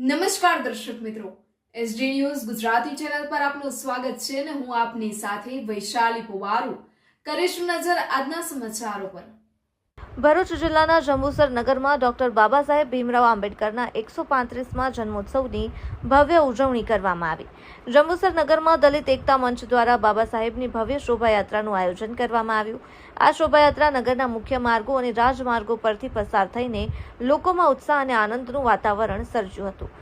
નમસ્કાર દર્શક મિત્રો, એસડી ન્યૂઝ ગુજરાતી ચેનલ પર આપનું સ્વાગત છે અને હું આપની સાથે વૈશાલી પુવારુ કરીશું નજર આજના સમાચારો પર। ભરૂચ જિલ્લાના જંબુસર નગરમાં ડોક્ટર બાબા સાહેબ ભીમરાવ આંબેડકરના 135મા જન્મોત્સવની ભવ્ય ઉજવણી કરવામાં આવી। જંબુસર નગરમાં દલિત એકતા મંચ દ્વારા બાબા સાહેબની ભવ્ય શોભાયાત્રાનું આયોજન કરવામાં આવ્યું। આ શોભાયાત્રા નગરના મુખ્ય માર્ગો અને રાજમાર્ગો પરથી પસાર થઈને લોકોમાં ઉત્સાહ અને આનંદનું વાતાવરણ સર્જ્યું હતું।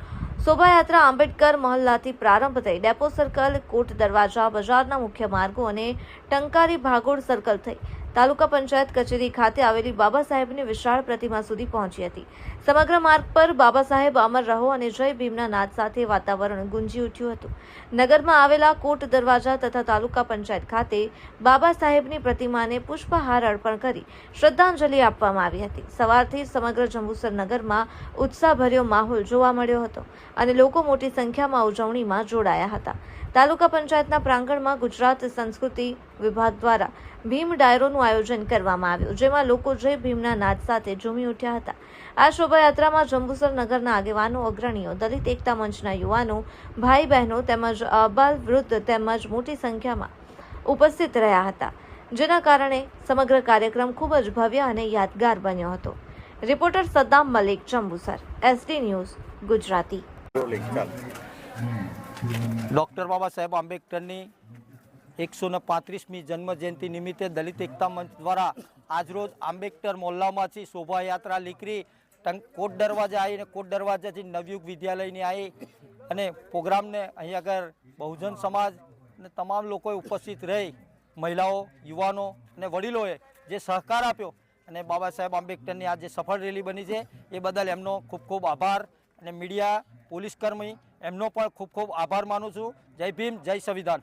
શોભાયાત્રા આંબેડકર મહોલ્લાથી પ્રારંભ થઈ ડેપો સર્કલ, કોટ દરવાજા, બજારના મુખ્ય માર્ગો અને ટંકારી ભાગોળ સર્કલ થઈ તાલુકા પંચાયત કચેરી ખાતે આવેલી બાબા સાહેબની વિશાળ પ્રતિમા સુધી પહોંચી હતી। સમગ્ર માર્ગ પર બાબા સાહેબ અમર રહો અને જય ભીમના નાદ સાથે વાતાવરણ ગુંજી ઉઠ્યું હતું। નગરમાં આવેલા કોટ દરવાજા તથા તાલુકા પંચાયત ખાતે બાબા સાહેબની પ્રતિમાને પુષ્પહાર અર્પણ કરી શ્રદ્ધાંજલિ આપવામાં આવી હતી। સવારથી સમગ્ર જંબુસર નગરમાં ઉત્સાહભર્યો માહોલ જોવા મળ્યો હતો અને લોકો મોટી સંખ્યામાં ઉજવણીમાં જોડાયા હતા। તાલુકા પંચાયતના પ્રાંગણમાં ગુજરાત સંસ્કૃતિ વિભાગ દ્વારા ભીમ ડાયરોનું આયોજન કરવામાં આવ્યું, જેમાં લોકો જય ભીમના નાદ સાથે ઝૂમી ઉઠ્યા હતા। આ શોભાયાત્રામાં જંબુસર નગરના આગેવાનો, અગ્રણીઓ, દલિત એકતા મંચના યુવાનો, ભાઈ બહેનો તેમજ અબાલ વૃદ્ધ તેમજ મોટી સંખ્યામાં ઉપસ્થિત રહ્યા હતા, જેના કારણે સમગ્ર કાર્યક્રમ ખૂબ જ ભવ્ય અને યાદગાર બન્યો હતો। Reporter Saddam Malik, Jambusar, SD news Gujarati. Doctor Baba Saheb આંબેડકરની 135મી જન્મ જયંતિ નિમિત્તે દલિત એકતા મંચ દ્વારા આજરોજ આંબેડકર મોહલ્લામાંથી શોભાયાત્રા નીકળી કોટ દરવાજા આવી અને કોટ દરવાજાથી નવયુગ વિદ્યાલયની આવી અને પ્રોગ્રામને અહીં આગળ બહુજન સમાજ અને તમામ લોકોએ ઉપસ્થિત રહી મહિલાઓ, યુવાનો અને વડીલોએ જે સહકાર આપ્યો અને બાબા સાહેબ આંબેડકરની આ જે સફળ રેલી બની છે એ બદલ એમનો ખૂબ ખૂબ આભાર અને મીડિયા, પોલીસ કર્મી એમનો પણ ખૂબ ખૂબ આભાર માનું છું। જય ભીમ, જય સંવિધાન।